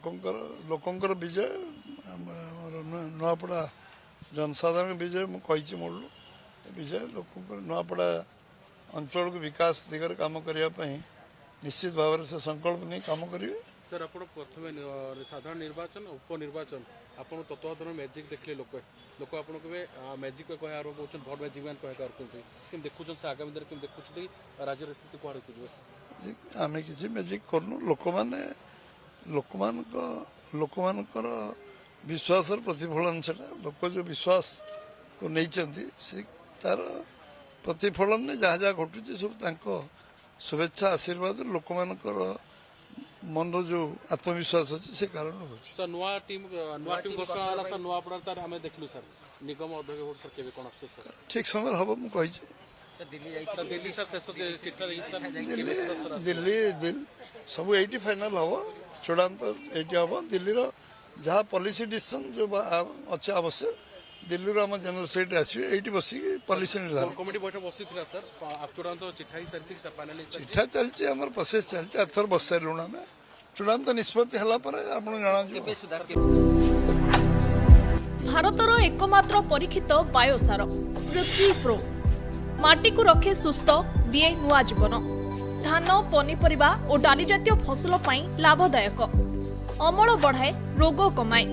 लोकंकर विजय नुआपड़ा जनसाधारण विजय मुझे मूलू विजय लोकंकर नुआपड़ा अंचल को विकास दिगरे काम करने निश्चित भाव से संकल्प नहीं काम करेंगे। सर आप प्रथम साधारण निर्वाचन उपनिर्वाचन आप तत्वाधान मैजिक देखले लोक लोक आप मैजिक कह भोट मैजिक मैन कह कि देखुन से आगामी दिन कि देखुं राज्य स्थिति कौन देखुए आम कि मैजिक करनु लोक मान विश्वास प्रतिफलन से लोक जो विश्वास को नहीं से तार प्रतिफलन ने जहाँ जहाँ घटुचे सब शुभेच्छा आशीर्वाद लोक मानकर मन जो आत्मविश्वास अच्छे से कारण हो सर नुआ टीम घोषणा होला सर नुआपड़ा तार हमें देखलु सर निगम अध्यक्ष वोट सर केबे कोन अफसोस सर ठीक समय हम मुझे सर दिल्ली सर शेष चिट्ठा देई सर दिल्ली सब एटी फाइनल हम चूड़ांत ये हम दिल्ली जहाँ पॉलिसी डिसीजन जो अच्छे आवश्यक दिल्ली आम जनरल सेक्रेटरी आसवे ये बसिक पॉलिसी निर्धारण कमिटी बैठक बसी सर आप चूड़ांत चिट्ठा ही सारी फाइनल चिट्ठा चलती आम प्रोसेस चलती एथर बस सारूँ आम चूड़ांत निष्पत्ति है आप भारतर एकमात्र परीक्षित बायोसार पृथ्वी प्रो माटी को रखे सुस्थ दिए नुआ जीवन धान पनीपरिबा और डाली जातीय फसल लाभदायक अमल बढ़ाए रोग कमाए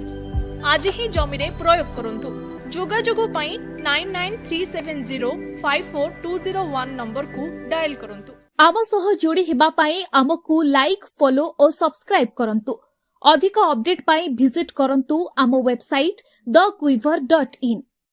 आज ही जमी प्रयोग करंतु जोगाजोग 9937054201 नंबर को डायल करंतु। आम सह जोड़ी हेबा पाई आमकु लाइक फॉलो और सब्सक्राइब करंतु। अधिक अपडेट पाई विजिट करंतु आम वेबसाइट thequiver.in।